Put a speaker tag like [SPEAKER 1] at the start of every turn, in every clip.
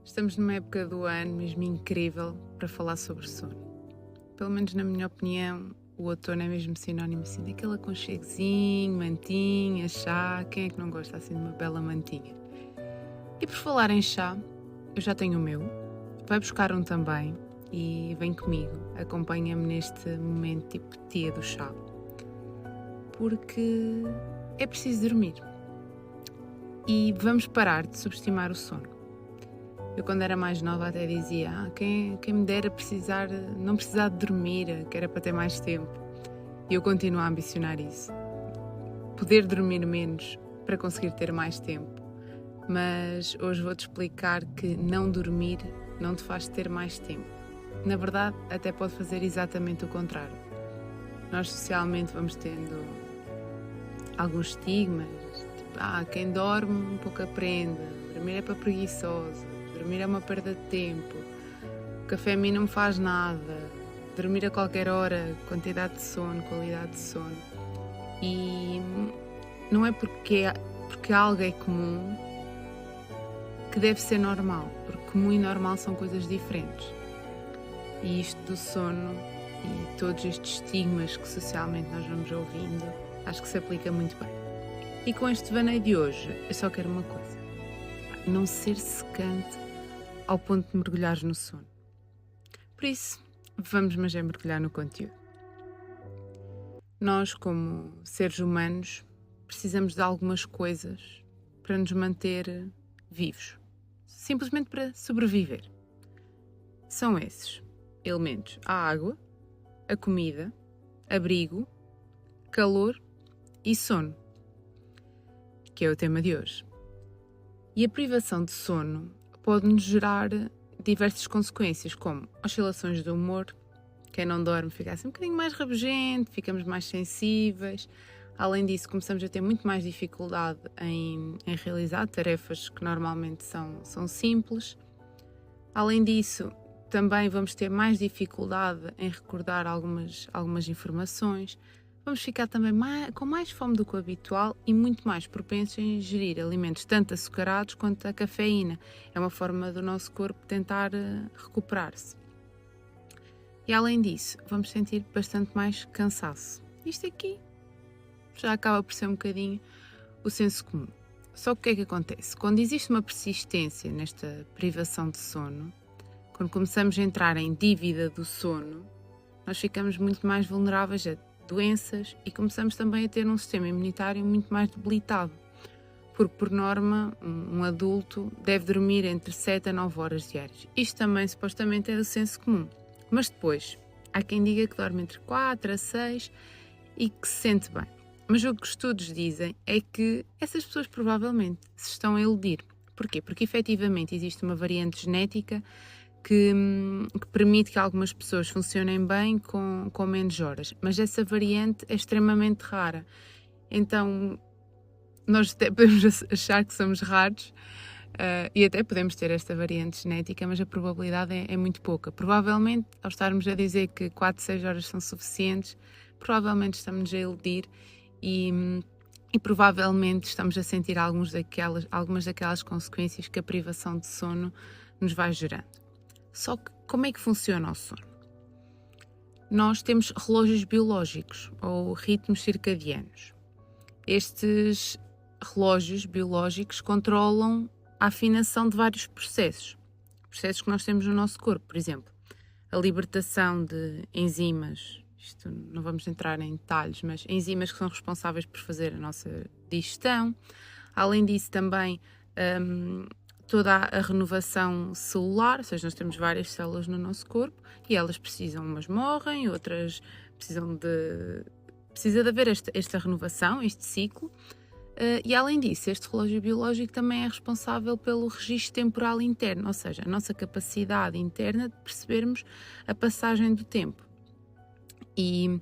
[SPEAKER 1] Estamos numa época do ano mesmo incrível para falar sobre sono. Pelo menos na minha opinião, o outono é mesmo sinónimo assim daquele aconchegozinho, mantinha, chá. Quem é que não gosta assim de uma bela mantinha? E por falar em chá, eu já tenho o meu. Vai buscar um também e vem comigo. Acompanha-me neste momento tipo tia do chá. Porque é preciso dormir. E vamos parar de subestimar o sono. Eu quando era mais nova até dizia quem me dera não precisar de dormir, que era para ter mais tempo. E eu continuo a ambicionar isso. Poder dormir menos para conseguir ter mais tempo. Mas hoje vou-te explicar que não dormir não te faz ter mais tempo. Na verdade, até pode fazer exatamente o contrário. Nós socialmente vamos tendo alguns estigmas, tipo, quem dorme um pouco aprende, dormir é para preguiçosos, dormir é uma perda de tempo, o café a mim não me faz nada, dormir a qualquer hora, quantidade de sono, qualidade de sono. E não é porque algo é comum que deve ser normal, porque comum e normal são coisas diferentes. E isto do sono e todos estes estigmas que socialmente nós vamos ouvindo, acho que se aplica muito bem. E com este devaneio de hoje, eu só quero uma coisa: não ser secante ao ponto de mergulhares no sono. Por isso, vamos mergulhar no conteúdo. Nós, como seres humanos, precisamos de algumas coisas para nos manter vivos, simplesmente para sobreviver. São esses elementos: a água, a comida, abrigo, calor e sono, que é o tema de hoje. E a privação de sono pode-nos gerar diversas consequências, como oscilações do humor. Quem não dorme fica assim um bocadinho mais rabugento, ficamos mais sensíveis. Além disso, começamos a ter muito mais dificuldade em realizar tarefas que normalmente são simples. Além disso, também vamos ter mais dificuldade em recordar algumas informações. Vamos ficar também com mais fome do que o habitual e muito mais propensos a ingerir alimentos tanto açucarados quanto a cafeína. É uma forma do nosso corpo tentar recuperar-se. E além disso, vamos sentir bastante mais cansaço. Isto aqui já acaba por ser um bocadinho o senso comum. Só que o que é que acontece? Quando existe uma persistência nesta privação de sono, quando começamos a entrar em dívida do sono, nós ficamos muito mais vulneráveis a doenças e começamos também a ter um sistema imunitário muito mais debilitado. Porque, por norma, um adulto deve dormir entre 7 a 9 horas diárias. Isto também, supostamente, é do senso comum. Mas depois, há quem diga que dorme entre 4 a 6 e que se sente bem. Mas o que os estudos dizem é que essas pessoas provavelmente se estão a iludir. Porquê? Porque efetivamente existe uma variante genética que permite que algumas pessoas funcionem bem com menos horas. Mas essa variante é extremamente rara. Então, nós até podemos achar que somos raros e até podemos ter esta variante genética, mas a probabilidade é muito pouca. Provavelmente, ao estarmos a dizer que 4, 6 horas são suficientes, provavelmente estamos a iludir e provavelmente estamos a sentir algumas daquelas consequências que a privação de sono nos vai gerando. Só que como é que funciona o sono? Nós temos relógios biológicos ou ritmos circadianos. Estes relógios biológicos controlam a afinação de vários processos que nós temos no nosso corpo. Por exemplo, a libertação de enzimas, isto não vamos entrar em detalhes, mas enzimas que são responsáveis por fazer a nossa digestão. Além disso, também toda a renovação celular, ou seja, nós temos várias células no nosso corpo e elas precisam, umas morrem, outras precisa de haver esta renovação, este ciclo. E além disso, este relógio biológico também é responsável pelo registro temporal interno, ou seja, a nossa capacidade interna de percebermos a passagem do tempo. E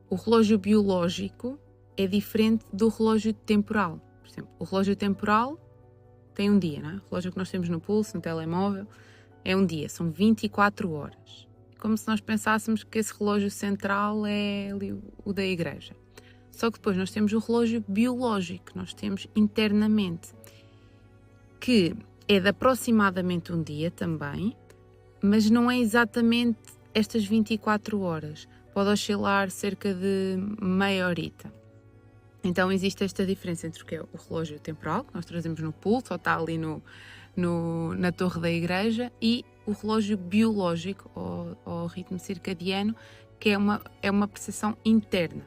[SPEAKER 1] o relógio biológico é diferente do relógio temporal. Por exemplo, o relógio temporal tem um dia, não é? O relógio que nós temos no pulso, no telemóvel, é um dia, são 24 horas. Como se nós pensássemos que esse relógio central é ali o da igreja. Só que depois nós temos o relógio biológico que nós temos internamente, que é de aproximadamente um dia também, mas não é exatamente estas 24 horas. Pode oscilar cerca de meia horita. Então existe esta diferença entre o que é o relógio temporal, que nós trazemos no pulso, ou está ali na torre da igreja, e o relógio biológico, ou ritmo circadiano, que é uma percepção interna.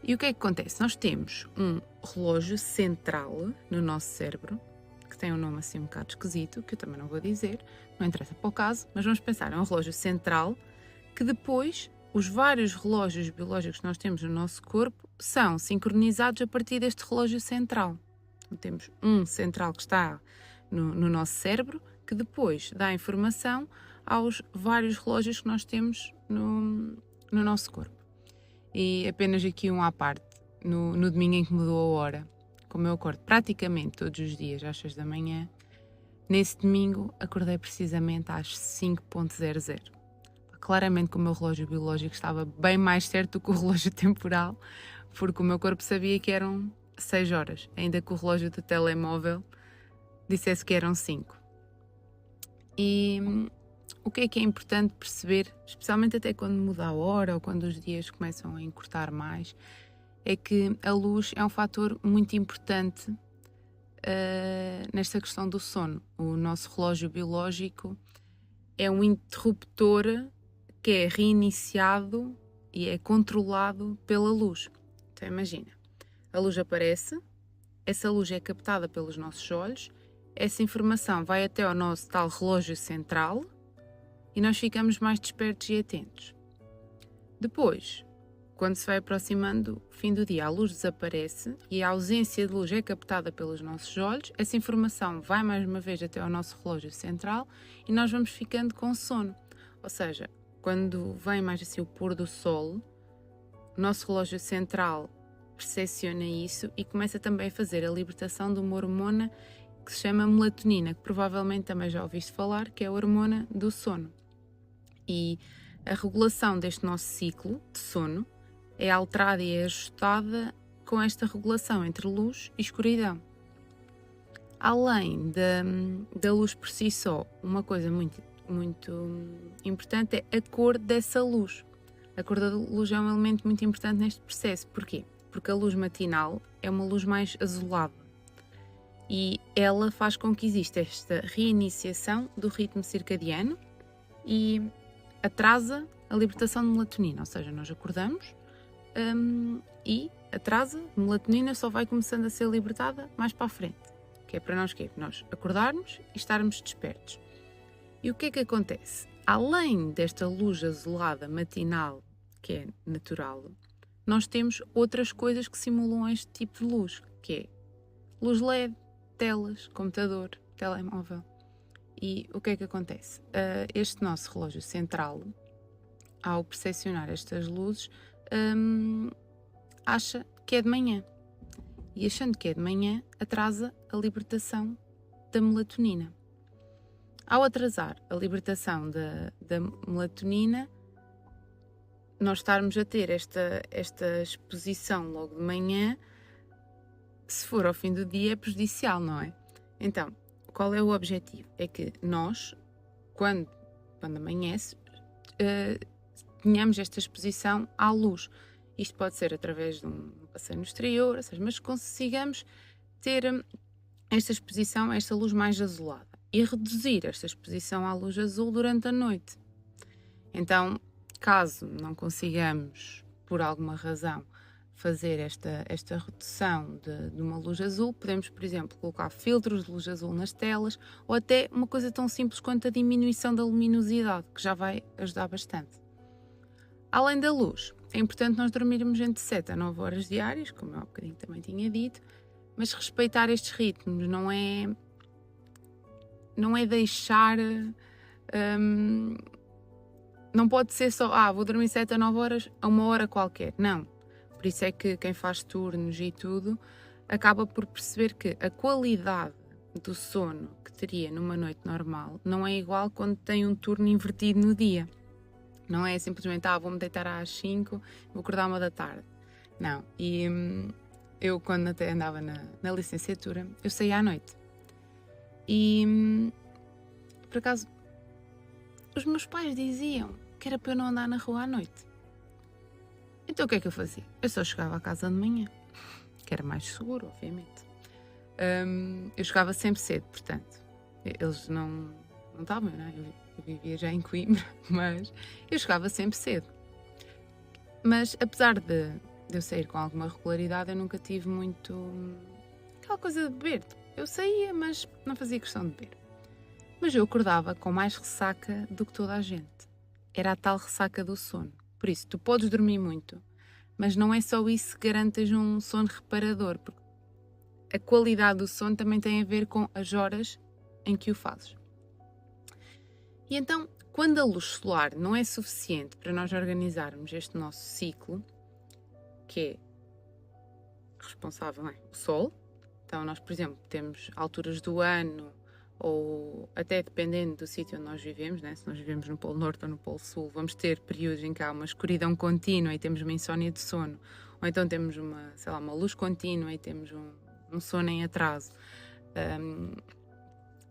[SPEAKER 1] E o que é que acontece? Nós temos um relógio central no nosso cérebro, que tem um nome assim um bocado esquisito, que eu também não vou dizer, não interessa para o caso, mas vamos pensar, é um relógio central que depois os vários relógios biológicos que nós temos no nosso corpo são sincronizados a partir deste relógio central. Então, temos um central que está no nosso cérebro, que depois dá informação aos vários relógios que nós temos no nosso corpo. E apenas aqui um à parte, no domingo em que mudou a hora, como eu acordo praticamente todos os dias às 6 da manhã, nesse domingo acordei precisamente às 5:00. Claramente que o meu relógio biológico estava bem mais certo do que o relógio temporal, porque o meu corpo sabia que eram 6 horas, ainda que o relógio do telemóvel dissesse que eram 5. E o que é importante perceber, especialmente até quando muda a hora ou quando os dias começam a encurtar mais, é que a luz é um fator muito importante nesta questão do sono. O nosso relógio biológico é um interruptor que é reiniciado e é controlado pela luz. Então imagina, a luz aparece, essa luz é captada pelos nossos olhos, essa informação vai até ao nosso tal relógio central e nós ficamos mais despertos e atentos. Depois, quando se vai aproximando o fim do dia, a luz desaparece e a ausência de luz é captada pelos nossos olhos, essa informação vai mais uma vez até ao nosso relógio central e nós vamos ficando com sono. Ou seja, quando vem mais assim o pôr do sol, o nosso relógio central percepciona isso e começa também a fazer a libertação de uma hormona que se chama melatonina, que provavelmente também já ouviste falar, que é a hormona do sono. E a regulação deste nosso ciclo de sono é alterada e é ajustada com esta regulação entre luz e escuridão. Além da luz por si só, uma coisa muito importante é a cor dessa luz. A cor da luz é um elemento muito importante neste processo. Porquê? Porque a luz matinal é uma luz mais azulada e ela faz com que exista esta reiniciação do ritmo circadiano e atrasa a libertação de melatonina, ou seja, nós acordamos e atrasa, a melatonina só vai começando a ser libertada mais para a frente, que é para nós nós acordarmos e estarmos despertos. E o que é que acontece? Além desta luz azulada matinal, que é natural, nós temos outras coisas que simulam este tipo de luz, que é luz LED, telas, computador, telemóvel. E o que é que acontece? Este nosso relógio central, ao percepcionar estas luzes, acha que é de manhã. E achando que é de manhã, atrasa a libertação da melatonina. Ao atrasar a libertação da melatonina, nós estarmos a ter esta exposição logo de manhã, se for ao fim do dia, é prejudicial, não é? Então, qual é o objetivo? É que nós, quando amanhece, tenhamos esta exposição à luz. Isto pode ser através de um passeio no exterior, ou seja, mas consigamos ter esta exposição a esta luz mais azulada e reduzir esta exposição à luz azul durante a noite. Então, caso não consigamos, por alguma razão, fazer esta redução de uma luz azul, podemos, por exemplo, colocar filtros de luz azul nas telas ou até uma coisa tão simples quanto a diminuição da luminosidade, que já vai ajudar bastante. Além da luz, é importante nós dormirmos entre 7 a 9 horas diárias, como eu há bocadinho também tinha dito, mas respeitar estes ritmos não é deixar... não pode ser só, vou dormir 7 a 9 horas a uma hora qualquer. Não. Por isso é que quem faz turnos e tudo acaba por perceber que a qualidade do sono que teria numa noite normal não é igual quando tem um turno invertido no dia. Não é simplesmente, vou-me deitar às 5, vou acordar à 1 da tarde. Não. E eu, quando até andava na licenciatura, eu saía à noite. E, por acaso, os meus pais diziam que era para eu não andar na rua à noite. Então o que é que eu fazia? Eu só chegava à casa de manhã, que era mais seguro, obviamente. Eu chegava sempre cedo, portanto, eles não estavam, não é? Eu vivia já em Coimbra, mas eu chegava sempre cedo. Mas apesar de eu sair com alguma regularidade, eu nunca tive muito aquela coisa de beber. Eu saía, mas não fazia questão de beber. Mas eu acordava com mais ressaca do que toda a gente. Era a tal ressaca do sono. Por isso, tu podes dormir muito, mas não é só isso que garantas um sono reparador, porque a qualidade do sono também tem a ver com as horas em que o fazes. E então, quando a luz solar não é suficiente para nós organizarmos este nosso ciclo, que é responsável, não é? O Sol. Então, nós, por exemplo, temos alturas do ano, ou até dependendo do sítio onde nós vivemos, né? Se nós vivemos no Polo Norte ou no Polo Sul, vamos ter períodos em que há uma escuridão contínua e temos uma insónia de sono, ou então temos uma luz contínua e temos um sono em atraso,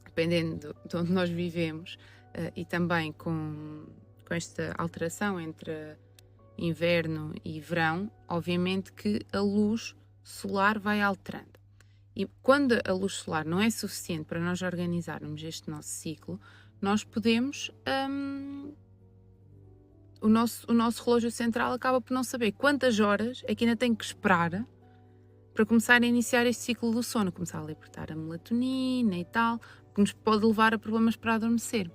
[SPEAKER 1] dependendo de onde nós vivemos, e também com esta alteração entre inverno e verão, obviamente que a luz solar vai alterando. E quando a luz solar não é suficiente para nós organizarmos este nosso ciclo, nós podemos... o nosso relógio central acaba por não saber quantas horas é que ainda tem que esperar para começar a iniciar este ciclo do sono, começar a libertar a melatonina e tal, que nos pode levar a problemas para adormecer.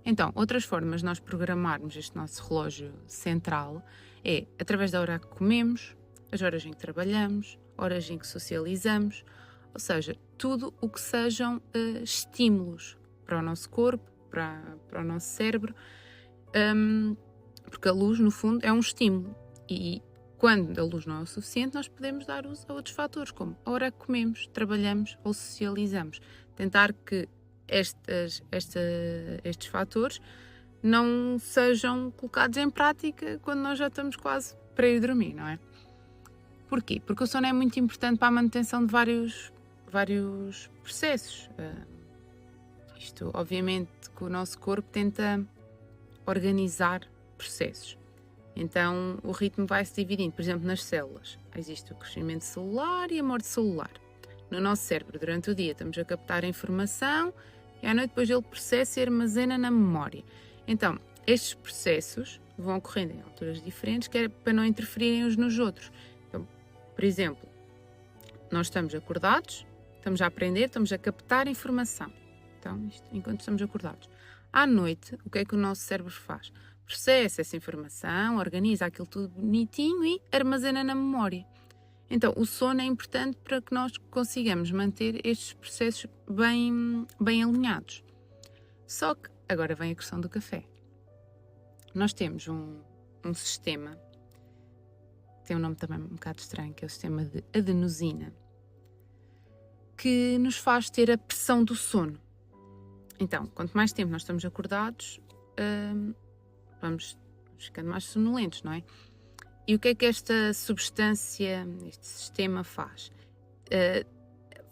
[SPEAKER 1] Então, outras formas de nós programarmos este nosso relógio central é através da hora que comemos, as horas em que trabalhamos, horas em que socializamos, ou seja, tudo o que sejam estímulos para o nosso corpo, para o nosso cérebro, porque a luz, no fundo, é um estímulo. E quando a luz não é o suficiente, nós podemos dar uso a outros fatores, como a hora que comemos, trabalhamos ou socializamos. Tentar que estes fatores não sejam colocados em prática quando nós já estamos quase para ir dormir, não é? Porquê? Porque o sono é muito importante para a manutenção de vários processos. Isto, obviamente, que o nosso corpo tenta organizar processos. Então, o ritmo vai se dividindo. Por exemplo, nas células, existe o crescimento celular e a morte celular. No nosso cérebro, durante o dia, estamos a captar a informação e à noite depois ele processa e armazena na memória. Então, estes processos vão ocorrendo em alturas diferentes, que é para não interferirem uns nos outros. Então, por exemplo, nós estamos acordados, estamos a aprender, estamos a captar informação. Então, isto enquanto estamos acordados. À noite, o que é que o nosso cérebro faz? Processa essa informação, organiza aquilo tudo bonitinho e armazena na memória. Então, o sono é importante para que nós consigamos manter estes processos bem alinhados. Só que, agora vem a questão do café. Nós temos um sistema, tem um nome também um bocado estranho, que é o sistema de adenosina, que nos faz ter a pressão do sono. Então, quanto mais tempo nós estamos acordados, vamos ficando mais sonolentos, não é? E o que é que esta substância, este sistema faz?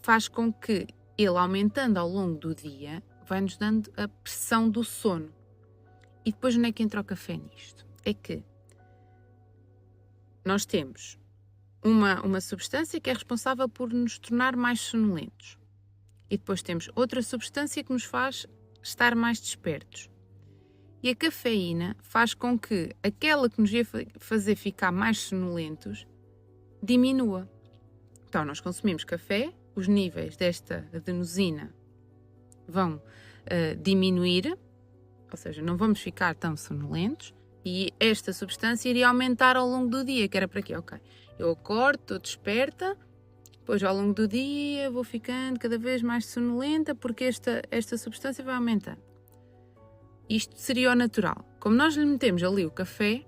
[SPEAKER 1] Faz com que ele, aumentando ao longo do dia, vai-nos dando a pressão do sono. E depois onde é que entra o café nisto? É que nós temos uma substância que é responsável por nos tornar mais sonolentos. E depois temos outra substância que nos faz estar mais despertos. E a cafeína faz com que aquela que nos ia fazer ficar mais sonolentos diminua. Então, nós consumimos café, os níveis desta adenosina vão diminuir, ou seja, não vamos ficar tão sonolentos, e esta substância iria aumentar ao longo do dia, que era para quê? Ok, eu acordo, estou desperta, depois ao longo do dia vou ficando cada vez mais sonolenta porque esta substância vai aumentando. Isto seria o natural. Como nós lhe metemos ali o café,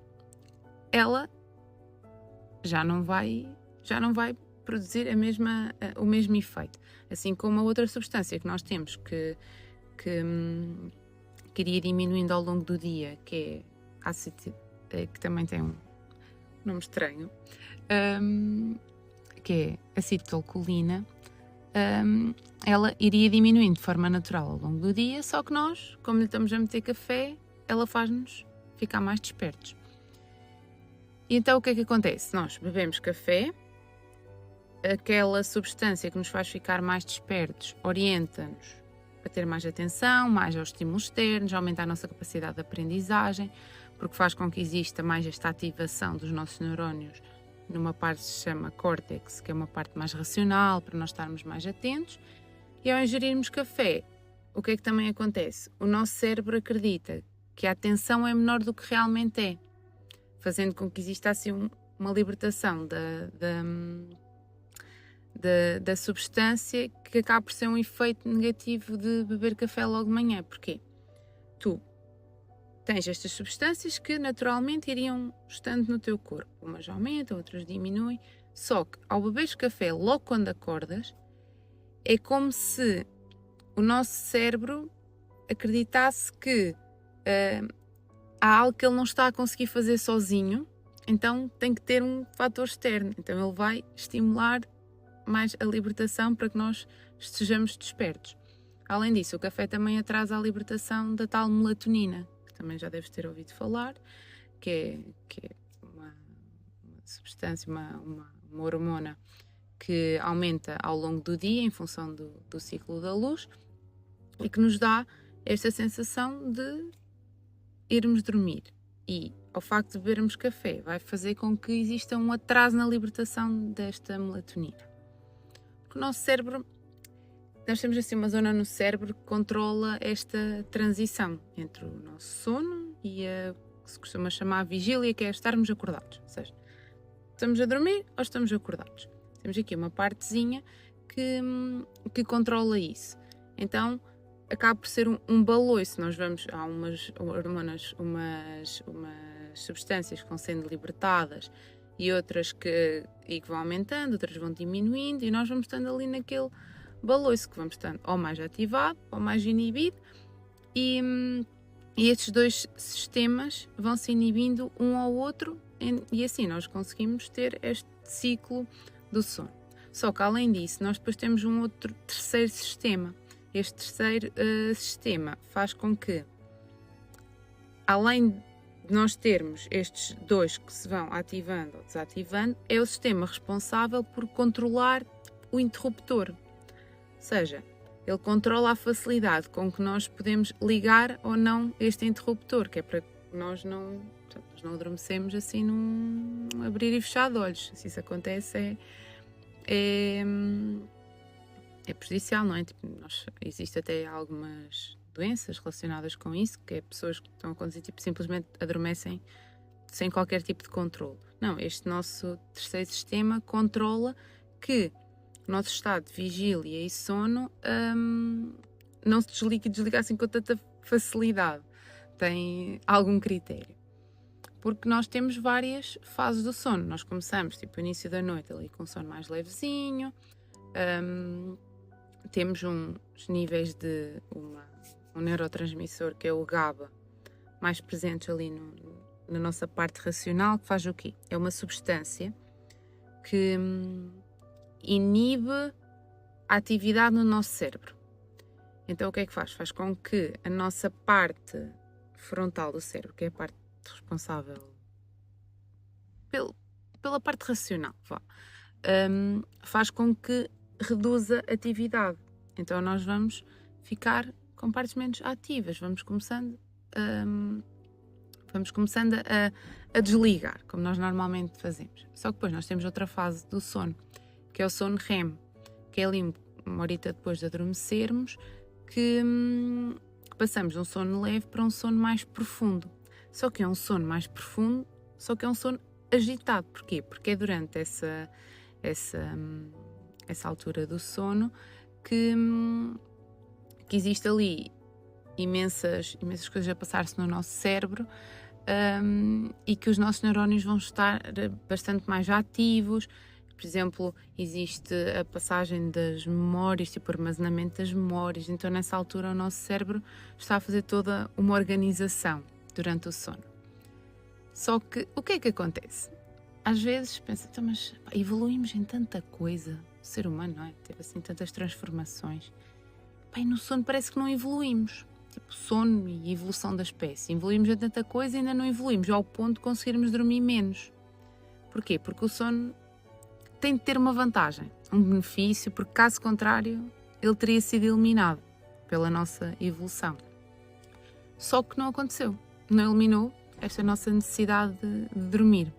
[SPEAKER 1] ela já não vai produzir o mesmo efeito. Assim como a outra substância que nós temos que iria diminuindo ao longo do dia, que é ácido, que também tem um nome estranho, que é acetilcolina, ela iria diminuindo de forma natural ao longo do dia, só que nós, como lhe estamos a meter café, ela faz-nos ficar mais despertos. E então o que é que acontece? Nós bebemos café, aquela substância que nos faz ficar mais despertos orienta-nos a ter mais atenção, mais aos estímulos externos, aumenta a nossa capacidade de aprendizagem, porque faz com que exista mais esta ativação dos nossos neurónios numa parte que se chama córtex, que é uma parte mais racional, para nós estarmos mais atentos. E ao ingerirmos café, o que é que também acontece? O nosso cérebro acredita que a atenção é menor do que realmente é, fazendo com que exista assim uma libertação da substância, que acaba por ser um efeito negativo de beber café logo de manhã. Porquê? Tu tens estas substâncias que naturalmente iriam estando no teu corpo. Umas aumentam, outras diminuem. Só que ao beberes café logo quando acordas, é como se o nosso cérebro acreditasse que há algo que ele não está a conseguir fazer sozinho, então tem que ter um fator externo. Então ele vai estimular mais a libertação para que nós estejamos despertos. Além disso, o café também atrasa a libertação da tal melatonina, que também já deves ter ouvido falar, que é uma substância, uma hormona que aumenta ao longo do dia em função do ciclo da luz e que nos dá esta sensação de irmos dormir. E ao facto de bebermos café vai fazer com que exista um atraso na libertação desta melatonina. Porque o nosso cérebro, nós temos assim uma zona no cérebro que controla esta transição entre o nosso sono e a que se costuma chamar a vigília, que é estarmos acordados. Ou seja, estamos a dormir ou estamos acordados. Temos aqui uma partezinha que controla isso. Então, acaba por ser um baloiço. Nós vamos, há umas hormonas, umas substâncias que vão sendo libertadas e outras que vão aumentando, outras vão diminuindo, e nós vamos estando ali naquele baloiço que vamos estando ou mais ativado ou mais inibido, e estes dois sistemas vão se inibindo um ao outro, e assim nós conseguimos ter este ciclo do sono. Só que além disso, nós depois temos um outro terceiro sistema. Este terceiro sistema faz com que, além de nós termos estes dois que se vão ativando ou desativando, é o sistema responsável por controlar o interruptor. Ou seja, ele controla a facilidade com que nós podemos ligar ou não este interruptor, que é para que nós não adormecemos assim num abrir e fechar de olhos. Se isso acontece é prejudicial, não é? Tipo, existe até algumas doenças relacionadas com isso, que é pessoas que estão a conduzir, tipo, simplesmente adormecem sem qualquer tipo de controle. Não, este nosso terceiro sistema controla que o nosso estado de vigília e sono não se desliga assim com tanta facilidade. Tem algum critério. Porque nós temos várias fases do sono. Nós começamos, tipo, no início da noite, ali com um sono mais levezinho. Temos uns níveis de um neurotransmissor, que é o GABA, mais presentes ali na nossa parte racional, que faz o quê? É uma substância que inibe a atividade no nosso cérebro. Então o que é que faz? Faz com que a nossa parte frontal do cérebro, que é a parte responsável pela parte racional, faz com que reduza a atividade. Então nós vamos ficar com partes menos ativas, vamos começando a desligar, como nós normalmente fazemos. Só que depois nós temos outra fase do sono, que é o sono REM, que é ali uma horita depois de adormecermos, que passamos de um sono leve para um sono mais profundo. Só que é um sono mais profundo, só que é um sono agitado. Porquê? Porque é durante essa altura do sono que existe ali imensas coisas a passar-se no nosso cérebro, e que os nossos neurónios vão estar bastante mais ativos. Por exemplo, existe a passagem das memórias, tipo armazenamento das memórias. Então nessa altura o nosso cérebro está a fazer toda uma organização durante o sono. Só que o que é que acontece? Às vezes pensa, mas evoluímos em tanta coisa, ser humano, não é? Teve assim tantas transformações. Bem, no sono parece que não evoluímos. Tipo, sono e evolução da espécie. Evoluímos a tanta coisa e ainda não evoluímos ao ponto de conseguirmos dormir menos. Porquê? Porque o sono tem de ter uma vantagem, um benefício, porque caso contrário ele teria sido eliminado pela nossa evolução. Só que não aconteceu. Não eliminou esta nossa necessidade de dormir.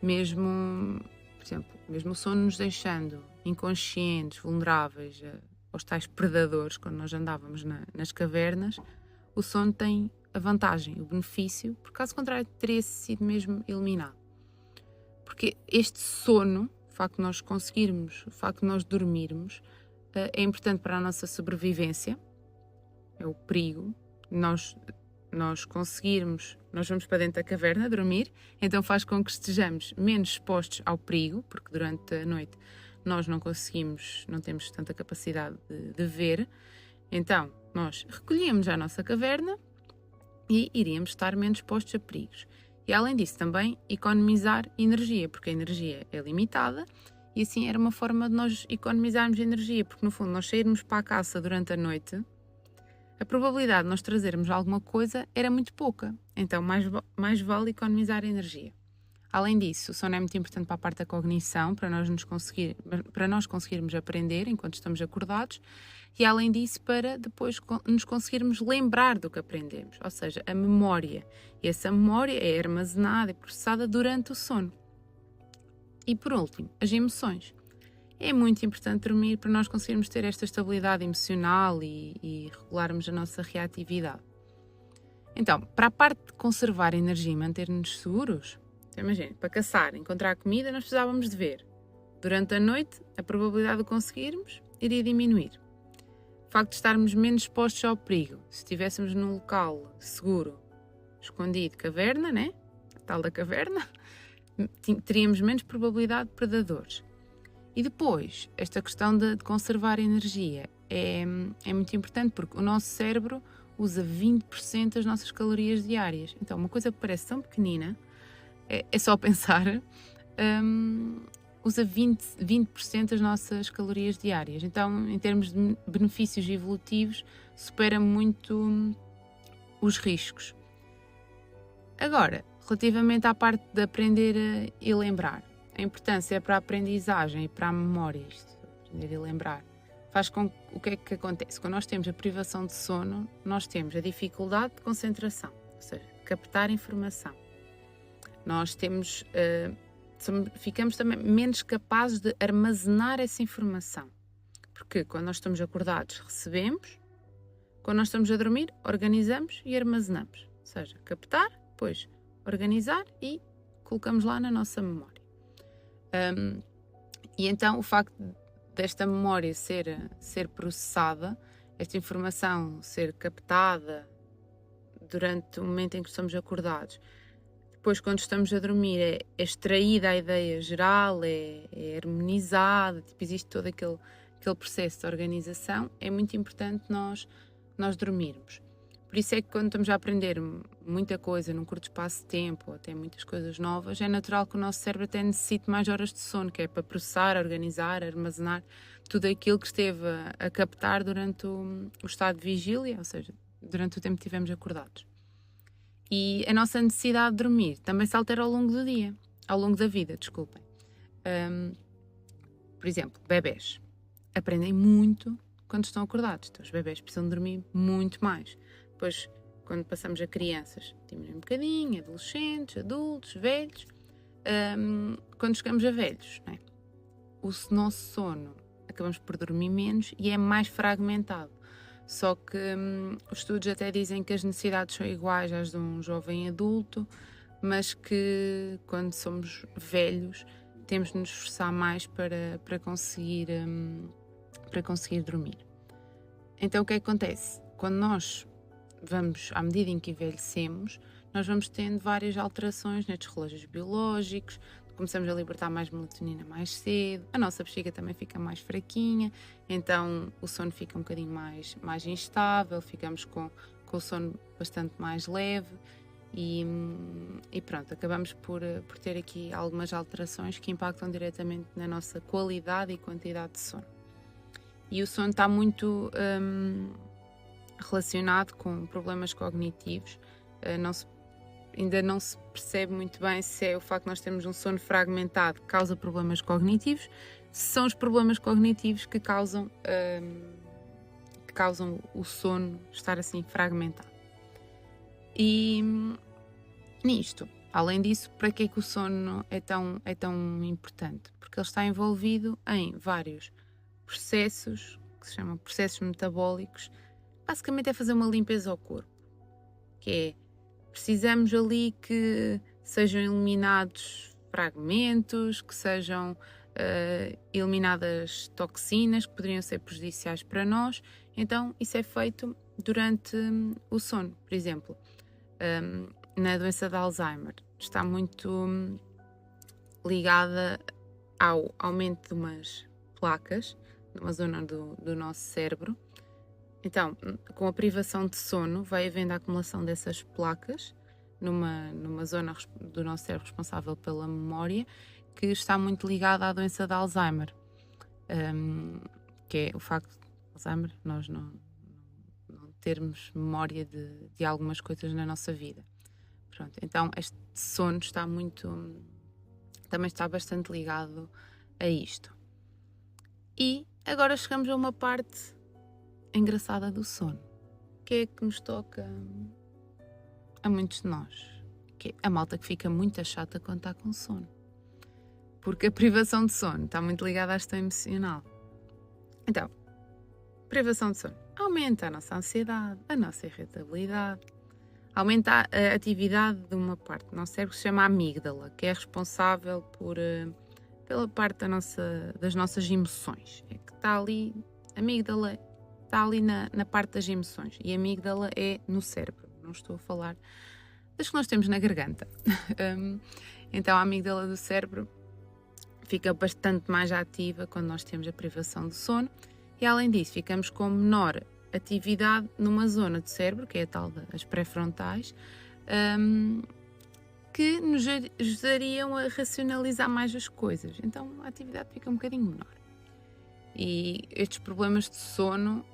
[SPEAKER 1] Mesmo, por exemplo, mesmo o sono nos deixando inconscientes, vulneráveis aos tais predadores, quando nós andávamos nas cavernas, o sono tem a vantagem, o benefício, porque caso contrário teria sido mesmo eliminado. Porque este sono, o facto de nós conseguirmos, o facto de nós dormirmos, é importante para a nossa sobrevivência, é o perigo. Nós conseguirmos, nós vamos para dentro da caverna dormir, então faz com que estejamos menos expostos ao perigo, porque durante a noite nós não temos tanta capacidade de ver, então nós recolhíamos a nossa caverna e iríamos estar menos expostos a perigos. E além disso também economizar energia, porque a energia é limitada e assim era uma forma de nós economizarmos energia, porque no fundo nós sairmos para a caça durante a noite, a probabilidade de nós trazermos alguma coisa era muito pouca, então mais vale economizar energia. Além disso, o sono é muito importante para a parte da cognição, para nós conseguirmos aprender enquanto estamos acordados, e além disso para depois nos conseguirmos lembrar do que aprendemos, ou seja, a memória. E essa memória é armazenada e processada durante o sono. E por último, as emoções. É muito importante dormir para nós conseguirmos ter esta estabilidade emocional e regularmos a nossa reatividade. Então, para a parte de conservar energia e manter-nos seguros, imagina, para caçar, encontrar comida, nós precisávamos de ver. Durante a noite, a probabilidade de conseguirmos iria diminuir. O facto de estarmos menos expostos ao perigo, se estivéssemos num local seguro, escondido, caverna, né? A tal da caverna, teríamos menos probabilidade de predadores. E depois, esta questão de conservar energia é muito importante porque o nosso cérebro usa 20% das nossas calorias diárias. Então, uma coisa que parece tão pequenina, é só pensar, usa 20% das nossas calorias diárias. Então, em termos de benefícios evolutivos, supera muito os riscos. Agora, relativamente à parte de aprender e lembrar, a importância é para a aprendizagem e para a memória, isto, aprender e lembrar. Faz com que o que é que acontece? Quando nós temos a privação de sono, nós temos a dificuldade de concentração, ou seja, captar informação. Nós ficamos também menos capazes de armazenar essa informação. Porque quando nós estamos acordados, recebemos, quando nós estamos a dormir, organizamos e armazenamos. Ou seja, captar, depois organizar e colocamos lá na nossa memória. E então o facto desta memória ser processada, esta informação ser captada durante o momento em que estamos acordados, depois quando estamos a dormir é extraída a ideia geral, é harmonizada, tipo, existe todo aquele processo de organização, é muito importante nós dormirmos. Por isso é que quando estamos a aprender muita coisa num curto espaço de tempo, ou até muitas coisas novas, é natural que o nosso cérebro até necessite mais horas de sono, que é para processar, organizar, armazenar tudo aquilo que esteve a captar durante o estado de vigília, ou seja, durante o tempo que estivemos acordados. E a nossa necessidade de dormir também se altera ao longo do dia, ao longo da vida, desculpem. Por exemplo, bebés aprendem muito quando estão acordados, então os bebés precisam dormir muito mais. Depois, quando passamos a crianças, diminui um bocadinho, adolescentes, adultos, velhos. Quando chegamos a velhos, não é? O nosso sono, acabamos por dormir menos e é mais fragmentado. Só que os estudos até dizem que as necessidades são iguais às de um jovem adulto, mas que quando somos velhos temos de nos esforçar mais para conseguir dormir. Então o que é que acontece? Quando nós à medida em que envelhecemos, nós vamos tendo várias alterações nestes relógios biológicos, começamos a libertar mais melatonina mais cedo, a nossa bexiga também fica mais fraquinha, então o sono fica um bocadinho mais instável, ficamos com o sono bastante mais leve E pronto, acabamos por ter aqui algumas alterações que impactam diretamente na nossa qualidade e quantidade de sono. E o sono está muito relacionado com problemas cognitivos. Ainda não se percebe muito bem se é o facto de nós termos um sono fragmentado que causa problemas cognitivos, se são os problemas cognitivos que causam o sono estar assim fragmentado. E nisto, além disso, para que é que o sono é tão importante? Porque ele está envolvido em vários processos, que se chamam processos metabólicos. Basicamente é fazer uma limpeza ao corpo, que é, precisamos ali que sejam eliminados fragmentos, que sejam eliminadas toxinas que poderiam ser prejudiciais para nós. Então isso é feito durante o sono. Por exemplo, na doença de Alzheimer está muito ligada ao aumento de umas placas numa zona do nosso cérebro. Então, com a privação de sono, vai havendo a acumulação dessas placas numa zona do nosso cérebro responsável pela memória, que está muito ligada à doença de Alzheimer, que é o facto de Alzheimer nós não termos memória de algumas coisas na nossa vida. Pronto, então este sono também está bastante ligado a isto. E agora chegamos a uma parte engraçada do sono, que é que nos toca a muitos de nós, que é a malta que fica muito chata quando está com sono, porque a privação de sono está muito ligada à gestão emocional. Então, privação de sono aumenta a nossa ansiedade, a nossa irritabilidade, aumenta a atividade de uma parte do nosso cérebro que se chama amígdala, que é responsável pela parte das nossas emoções. É que está ali, a amígdala está ali na parte das emoções, e a amígdala é no cérebro, não estou a falar das que nós temos na garganta. Então a amígdala do cérebro fica bastante mais ativa quando nós temos a privação de sono, e além disso ficamos com menor atividade numa zona do cérebro, que é a tal das pré-frontais, que nos ajudariam a racionalizar mais as coisas. Então a atividade fica um bocadinho menor. E estes problemas de sono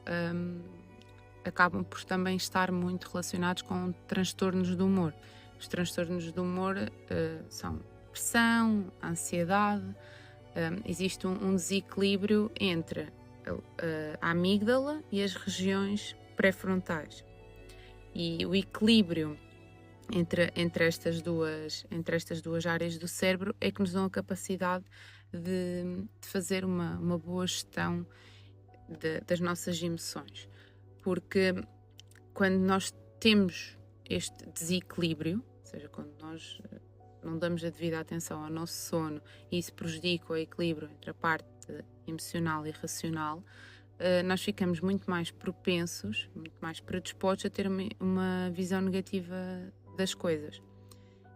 [SPEAKER 1] acabam por também estar muito relacionados com transtornos do humor. Os transtornos do humor são depressão, ansiedade. Existe um desequilíbrio entre a amígdala e as regiões pré-frontais. E o equilíbrio entre estas duas áreas do cérebro é que nos dão a capacidade de fazer uma boa gestão das nossas emoções. Porque quando nós temos este desequilíbrio, ou seja, quando nós não damos a devida atenção ao nosso sono e isso prejudica o equilíbrio entre a parte emocional e racional, nós ficamos muito mais propensos, muito mais predispostos a ter uma visão negativa das coisas.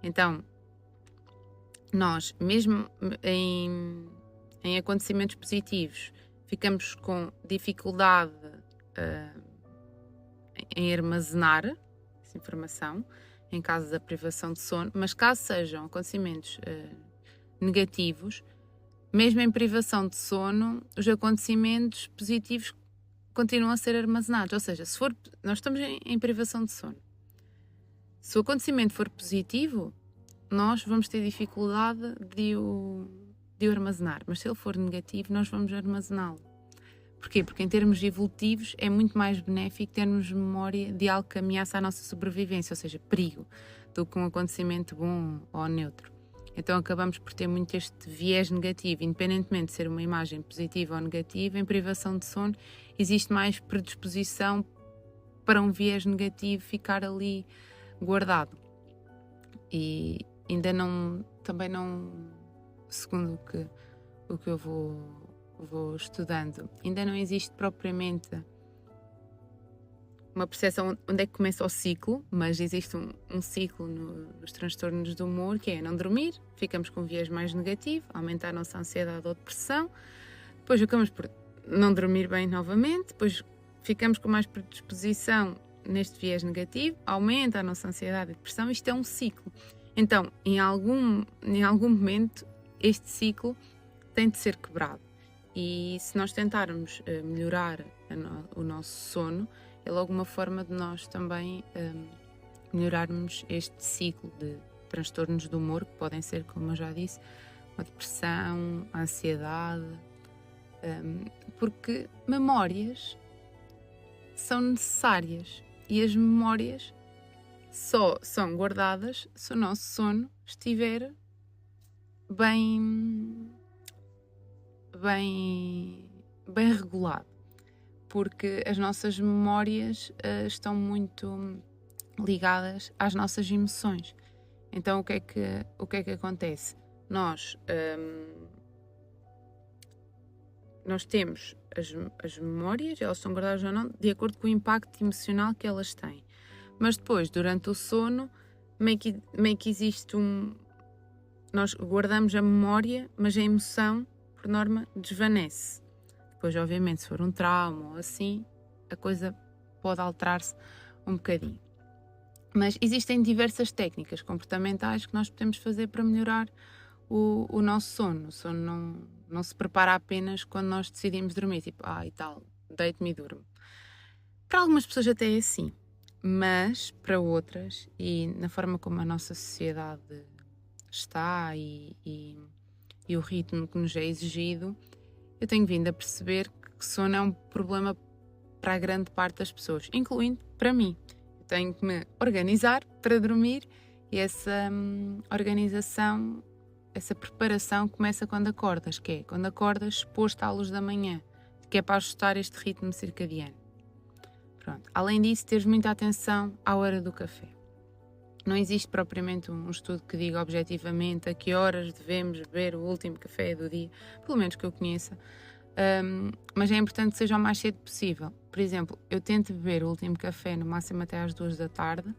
[SPEAKER 1] Então, nós, mesmo em acontecimentos positivos, ficamos com dificuldade em armazenar essa informação em caso da privação de sono, mas caso sejam acontecimentos negativos, mesmo em privação de sono, os acontecimentos positivos continuam a ser armazenados. Ou seja, nós estamos em privação de sono. Se o acontecimento for positivo, nós vamos ter dificuldade de o armazenar, mas se ele for negativo, nós vamos armazená-lo. Porquê? Porque em termos evolutivos é muito mais benéfico termos memória de algo que ameaça a nossa sobrevivência, ou seja, perigo, do que um acontecimento bom ou neutro. Então acabamos por ter muito este viés negativo, independentemente de ser uma imagem positiva ou negativa. Em privação de sono existe mais predisposição para um viés negativo ficar ali guardado. E também não, segundo o que eu vou estudando, ainda não existe propriamente uma percepção onde é que começa o ciclo, mas existe um ciclo nos transtornos do humor, que é não dormir, ficamos com um viés mais negativo, aumentar a nossa ansiedade ou depressão, depois acabamos por não dormir bem novamente, depois ficamos com mais predisposição neste viés negativo, aumenta a nossa ansiedade e depressão. Isto é um ciclo. Então, em algum momento, este ciclo tem de ser quebrado. E se nós tentarmos melhorar o nosso sono, é logo uma forma de nós também melhorarmos este ciclo de transtornos do humor, que podem ser, como eu já disse, a depressão, a ansiedade, porque memórias são necessárias e as memórias só são guardadas se o nosso sono estiver bem regulado, porque as nossas memórias estão muito ligadas às nossas emoções. Então o que é que acontece? Nós temos as memórias, elas são guardadas ou não, de acordo com o impacto emocional que elas têm. Mas depois, durante o sono, meio que existe nós guardamos a memória, mas a emoção, por norma, desvanece. Depois, obviamente, se for um trauma ou assim, a coisa pode alterar-se um bocadinho. Mas existem diversas técnicas comportamentais que nós podemos fazer para melhorar o nosso sono. O sono não se prepara apenas quando nós decidimos dormir, tipo, e tal, deito-me e durmo. Para algumas pessoas até é assim, mas para outras, e na forma como a nossa sociedade está e o ritmo que nos é exigido, eu tenho vindo a perceber que sono é um problema para a grande parte das pessoas, incluindo para mim. Eu tenho que me organizar para dormir e essa organização, essa preparação começa quando acordas, que é quando acordas exposto à luz da manhã, que é para ajustar este ritmo circadiano. Pronto. Além disso, teres muita atenção à hora do café. Não existe propriamente um estudo que diga objetivamente a que horas devemos beber o último café do dia, pelo menos que eu conheça, mas é importante que seja o mais cedo possível. Por exemplo, eu tento beber o último café no máximo até às 2 da tarde.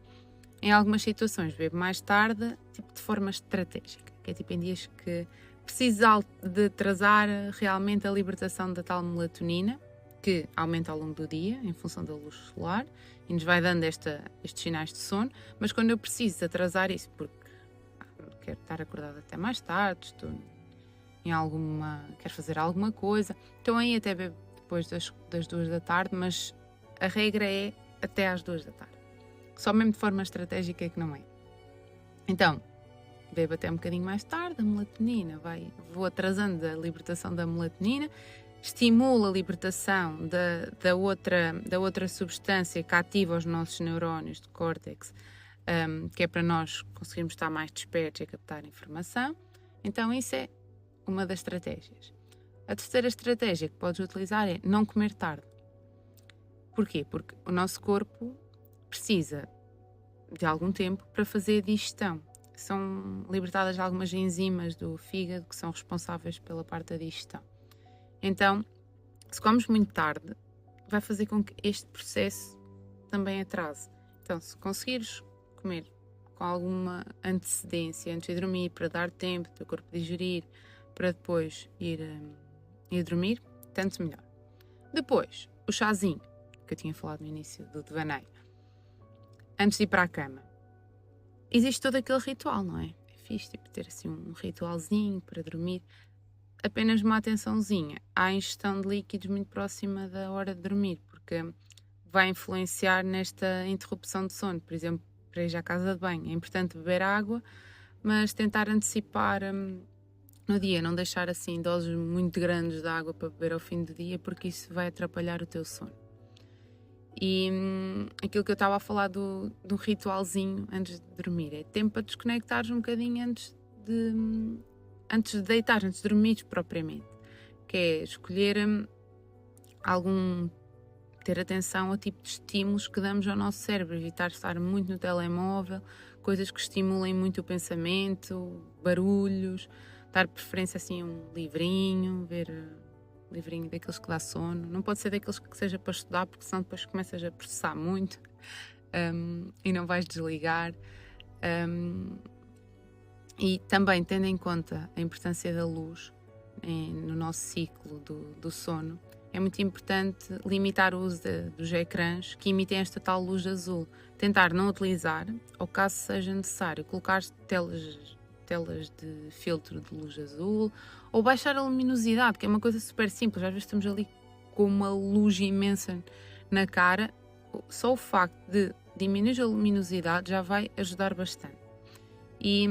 [SPEAKER 1] Em algumas situações bebo mais tarde, tipo de forma estratégica, que é tipo em dias que preciso de atrasar realmente a libertação da tal melatonina, que aumenta ao longo do dia, em função da luz solar, e nos vai dando estes sinais de sono, mas quando eu preciso atrasar isso, porque quero estar acordada até mais tarde, estou quero fazer alguma coisa, então aí até bebo depois das 2 da tarde, mas a regra é até às 2 da tarde. Só mesmo de forma estratégica é que não é. Então, bebo até um bocadinho mais tarde, a melatonina vou atrasando a libertação da melatonina, estimula a libertação da outra substância que ativa os nossos neurónios de córtex, que é para nós conseguirmos estar mais despertos e captar informação. Então isso é uma das estratégias. A terceira estratégia que podes utilizar é não comer tarde. Porquê? Porque o nosso corpo precisa de algum tempo para fazer a digestão. São libertadas algumas enzimas do fígado que são responsáveis pela parte da digestão. Então, se comes muito tarde, vai fazer com que este processo também atrase. Então, se conseguires comer com alguma antecedência antes de dormir, para dar tempo do teu corpo digerir, para depois ir dormir, tanto melhor. Depois, o chazinho, que eu tinha falado no início do devaneio, antes de ir para a cama. Existe todo aquele ritual, não é? É fixe, tipo, ter assim um ritualzinho para dormir. Apenas uma atençãozinha à ingestão de líquidos muito próxima da hora de dormir, porque vai influenciar nesta interrupção de sono. Por exemplo, para ir à casa de banho, é importante beber água, mas tentar antecipar no dia, não deixar assim doses muito grandes de água para beber ao fim do dia, porque isso vai atrapalhar o teu sono. E aquilo que eu estava a falar do ritualzinho antes de dormir, é tempo para desconectares um bocadinho antes de deitar, antes de dormir propriamente, que é escolher ter atenção ao tipo de estímulos que damos ao nosso cérebro, evitar estar muito no telemóvel, coisas que estimulem muito o pensamento, barulhos, dar preferência assim a um livrinho, ver livrinho daqueles que dá sono, não pode ser daqueles que seja para estudar, porque senão depois começas a processar muito e não vais desligar. E também, tendo em conta a importância da luz no nosso ciclo do sono, é muito importante limitar o uso dos ecrãs que emitem esta tal luz azul. Tentar não utilizar, ou caso seja necessário, colocar telas de filtro de luz azul ou baixar a luminosidade, que é uma coisa super simples. Às vezes estamos ali com uma luz imensa na cara, só o facto de diminuir a luminosidade já vai ajudar bastante. E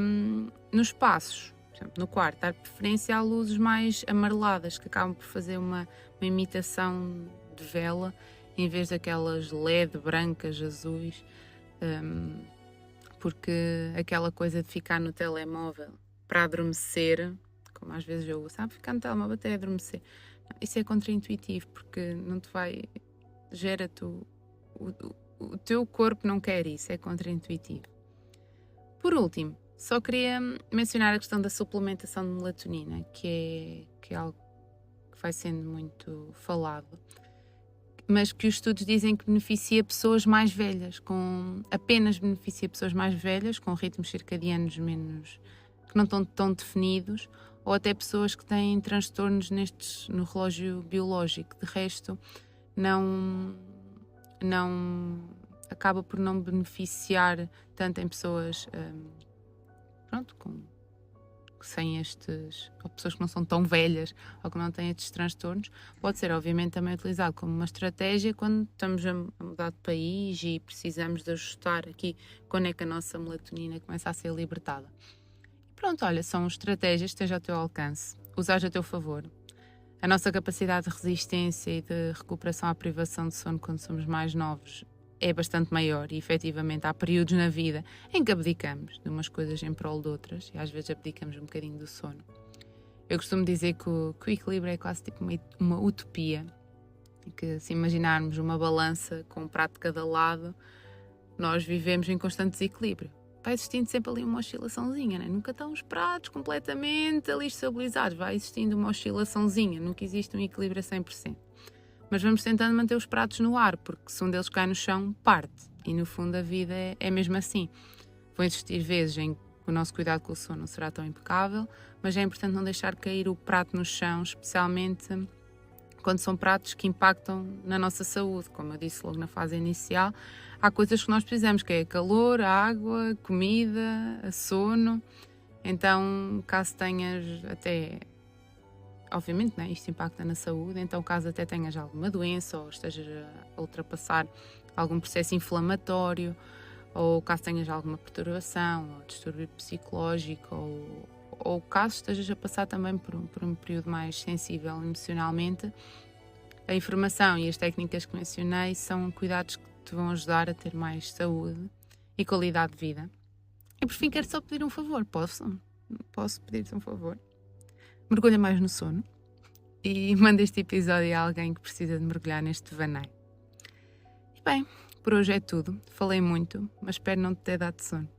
[SPEAKER 1] nos espaços, por exemplo, no quarto, dar preferência a luzes mais amareladas, que acabam por fazer uma imitação de vela, em vez daquelas LED brancas, azuis, porque aquela coisa de ficar no telemóvel para adormecer, como às vezes eu uso, ficar no telemóvel até adormecer, isso é contraintuitivo, porque não te vai, gera-te o teu corpo não quer isso, é contraintuitivo. Por último, só queria mencionar a questão da suplementação de melatonina, que é algo que vai sendo muito falado, mas que os estudos dizem que beneficia pessoas mais velhas, apenas beneficia pessoas mais velhas, com ritmos circadianos que não estão tão definidos, ou até pessoas que têm transtornos no relógio biológico. De resto, não acaba por não beneficiar tanto em pessoas ou pessoas que não são tão velhas ou que não têm estes transtornos. Pode ser obviamente também utilizado como uma estratégia quando estamos a mudar de país e precisamos de ajustar aqui quando é que a nossa melatonina começa a ser libertada. Pronto, olha, são estratégias que esteja ao teu alcance, usares a teu favor. A nossa capacidade de resistência e de recuperação à privação de sono quando somos mais novos é bastante maior e, efetivamente, há períodos na vida em que abdicamos de umas coisas em prol de outras e às vezes abdicamos um bocadinho do sono. Eu costumo dizer que o equilíbrio é quase tipo uma utopia, que se imaginarmos uma balança com um prato de cada lado, nós vivemos em constante desequilíbrio. Vai existindo sempre ali uma oscilaçãozinha, né? Nunca estão os pratos completamente ali estabilizados, vai existindo uma oscilaçãozinha, nunca existe um equilíbrio a 100%. Mas vamos tentando manter os pratos no ar, porque se um deles cai no chão, parte. E no fundo a vida é mesmo assim. Vão existir vezes em que o nosso cuidado com o sono não será tão impecável, mas é importante não deixar cair o prato no chão, especialmente quando são pratos que impactam na nossa saúde. Como eu disse logo na fase inicial, há coisas que nós precisamos, que é calor, água, comida, sono. Então, caso tenhas até... Obviamente, né, isto impacta na saúde, então caso até tenhas alguma doença ou estejas a ultrapassar algum processo inflamatório, ou caso tenhas alguma perturbação ou distúrbio psicológico, ou caso estejas a passar também por um período mais sensível emocionalmente, a informação e as técnicas que mencionei são cuidados que te vão ajudar a ter mais saúde e qualidade de vida. E por fim quero só pedir um favor, posso pedir-te um favor? Mergulha mais no sono e manda este episódio a alguém que precisa de mergulhar neste devaneio. E bem, por hoje é tudo. Falei muito, mas espero não te ter dado sono.